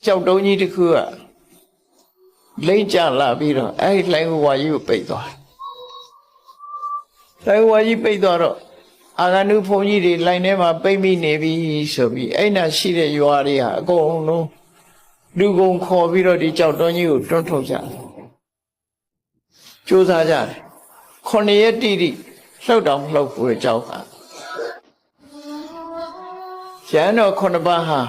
ကြောက်တုံးကြီးတစ်ခုကလိမ့်ကြလာပြီးတော့အဲ့လှိုင်းဝါကြီးကိုပိတ်သွားလှိုင်းဝါကြီးပိတ်သွားတော့အာဂန္တုဘုန်းကြီးတွေလှိုင်းထဲမှာပိတ်မိနေပြီဆိုပြီးအဲ့နာရှိတဲ့ရွာတွေဟာအကုန်လုံးလူကုန်ခေါ်ပြီးတော့ဒီကြောက်တုံးကြီးကိုတွန်းထုတ်ကြတယ်ကြိုးစားကြတယ်9 ရက်တိတိလှုပ်တော့မလှုပ်ဘူးကြောက်ကရဟန်းတော်9 ပါးဟာ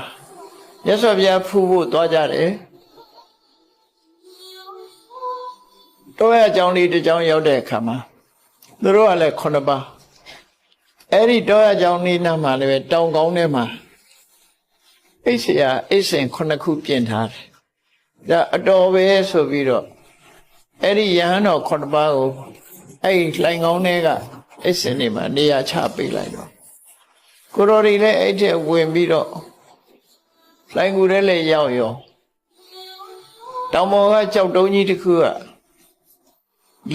မြတ်စွာဘုရားဖူးဖို့သွားကြတယ်တော့အကြောင်းလေးတစ်ကြောင်းရောက်တဲ့အခါမှာသူတို့ကလည်း9 ပါးအဲ့ဒီတော့အကြောင်းလေးနားမှာလည်းတောင်ကောင်းထဲမှာအိတ်စရာအိတ်စင်9 ခုပြင်ထားတယ်ဒါအတော်ပဲဆိုပြီးတော့အဲ့ဒီယဟန်တော်9 ပါးကိုအဲ့ဒီလှိုင်ကောင်းထဲကအိတ်စင်တွေမှာနေရာချပေးလိုက်တော့ကိုတော်တွေလည်းအဲ့တဲ့ဝင်ပြီးတော့လှိုင်ကူထဲလည်းရောက်ရောတောင်ပေါ်ကကြောက်တုံးကြီးတစ်ခုက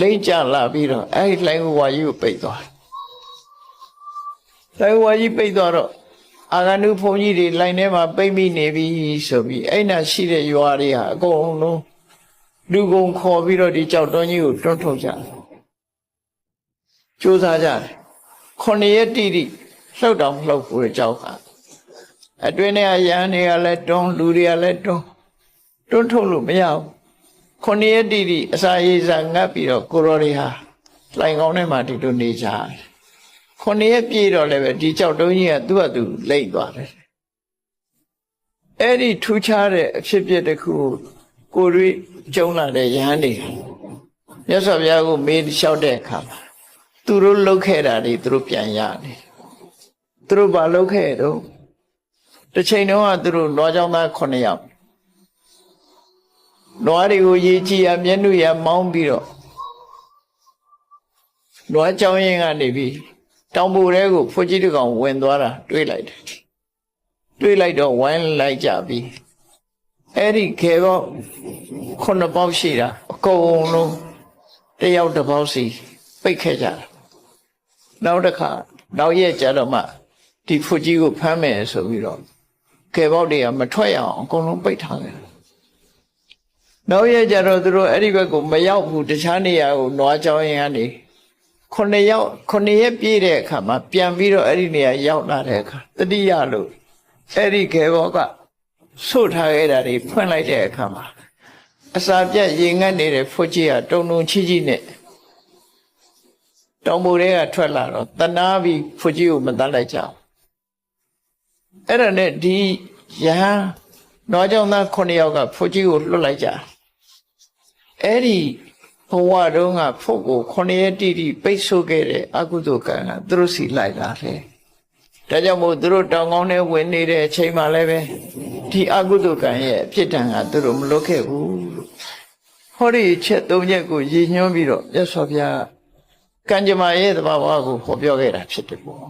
လိမ့်ကြလာပြီးတော့အဲ့ဒီလှိုင်ကူဝါကြီးကိုပိတ်သွားလှိုင်ဝါကြီးပိတ်သွားတော့အာဂန္တုဘုန်းကြီးတွေလှိုင်ထဲမှာပိတ်မိနေပြီဆိုပြီးအဲ့နာရှိတဲ့ရွာတွေဟာအကုန်လုံးလူကုန်ခေါ်ပြီးတော့ဒီကြောက်တုံးကြီးကိုတွန်းထုတ်ကြတယ်ကြိုးစားကြတယ်9 ရက်တိတိလှုပ်တော့မလှုပ်ဘူးကြောက်ကအတွင်းထဲကရဟန်းတွေကလည်းတွန်းလူတွေကလည်းတွန်းထုတ်လို့မရဘူး9 ရက်တိတိအစာရေးစားငတ်ပြီးတော့ကိုရော်တွေဟာလှိုင်ကောင်းထဲမှာဒီလိုနေကြတယ်9 ရက်ပြည့်တော့လည်းပဲဒီကြောက်တုံးကြီးကသူ့ဟာသူလိမ့်သွားတယ်အဲ့ဒီထူးခြားတဲ့အဖြစ်အပျက်တစ်ခုကိုရွေးကျုံလာတဲ့ရဟန်းတွေမြတ်စွာဘုရားကိုမေးလျှောက်တဲ့အခါမှာသူတို့လှုပ်ခဲ့တာတွေသူတို့ပြန်ရတယ်သူတို့ဘာလှုပ်ခဲ့တော့တစ်ချိန်တုန်းကသူတို့နွားเจ้าသား9 ယောက်နွားတွေကိုရေကြည်ရမျက်နှာရမောင်းပြီးတော့နွားเจ้าရင်ကနေပြီးတောင်ပေါ်ထဲကိုဖွကြီးတကောင်ဝင်သွားတာတွေးလိုက်တယ်တွေးလိုက်တော့ဝိုင်းလိုက်ကြပြီအဲ့ဒီခေပေါက်9 ပေါက်ရှိတာအကုန်လုံးတယောက်တစ်ပေါက်စီပိတ်ခဲ့ကြတာနောက်တစ်ခါနောက်ရက်ကြတော့မှဒီဖွကြီးကိုဖမ်းမယ်ဆိုပြီးတော့ခေပေါက်တွေကမထွက်ရအောင်အကုန်လုံးပိတ်ထားတယ်နောက်ရက်ကြတော့သူတို့အဲ့ဒီဘက်ကိုမရောက်ဘူးတခြားနေရာကိုနွားเจ้าရင်ကနေ9 ရက်ပြည့်တဲ့အခါမှာပြန်ပြီးတော့အဲ့ဒီနေရာရောက်လာတဲ့အခါတတိယလို့အဲ့ဒီခေဘောကဆုတ်ထားခဲ့တာတွေဖွင့်လိုက်တဲ့အခါမှာအစာပြတ်ရေငတ်နေတဲ့ဖွကြီးကတုံတုံချီချီနဲ့တောင်ပေါ်ထဲကထွက်လာတော့တနာပြီးဖွကြီးကိုမတတ်လိုက်ကြဘူးအဲ့ဒါနဲ့ဒီယဟန်နွားကြောင့်သား9 ယောက်ကဖွကြီးကိုလွတ်လိုက်ကြအဲ့ဒီဘဝတုန်းကဖုတ်ကို9 ရက်တိတိပိတ်ဆို့ခဲ့တဲ့အကုသိုလ်ကံကသူတို့စီလိုက်လာတယ်ဒါကြောင့်မို့သူတို့တောင်ကောင်းထဲဝင်နေတဲ့အချိန်မှလည်းပဲဒီအကုသိုလ်ကံရဲ့အဖြစ်တန်ကသူတို့မလွတ်ခဲ့ဘူးဟောဒီချက် 3 ချက်ကိုရည်ညွှန်းပြီးတော့မြတ်စွာဘုရားကံကြမ္မာရဲ့သဘာဝကိုဟောပြောခဲ့တာဖြစ်တယ်ပေါ့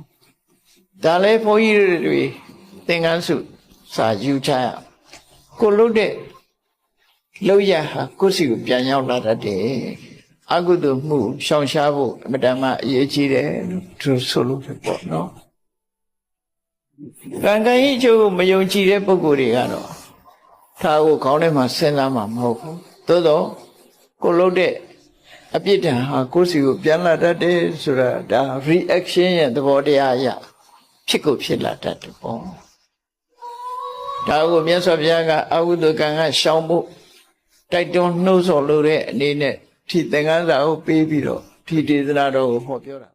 ဒါလည်းဘုန်းကြီးတွေသင်္ကန်းစုစာယူချရကိုလွတ်တဲ့လောက်ရဟာကိုယ်စီကိုပြန်ရောက်လာတတ်တယ်အကုသိုလ်မှုရှောင်ရှားဖို့အမတန်မှအရေးကြီးတယ်လို့သူဆိုလို့ဖြစ်ပေါ့နော်ကံကံဤကျိုးကိုမယုံကြည်တဲ့ပုဂ္ဂိုလ်တွေကတော့ဒါကိုခေါင်းထဲမှာစဉ်းစားမှာမဟုတ်ဘူးသို့တော့ကိုလှုပ်တဲ့အပြစ်ဒဏ်ဟာကိုယ်စီကိုပြန်လာတတ်တယ်ဆိုတာဒါ reaction ရဲ့သဘောတရားအရဖြစ်ကိုဖြစ်လာတတ်တယ်ပေါ့ဒါကိုမြတ်စွာဘုရားကအကုသိုလ်ကံကရှောင်ဖို့တိုက်တွန်းနှိုးဆော်လို့တဲ့အနေနဲ့ဒီသင်္ကန်းစာကိုပေးပြီးတော့ဒီဒေသနာတော်ကိုဟောပြောတာ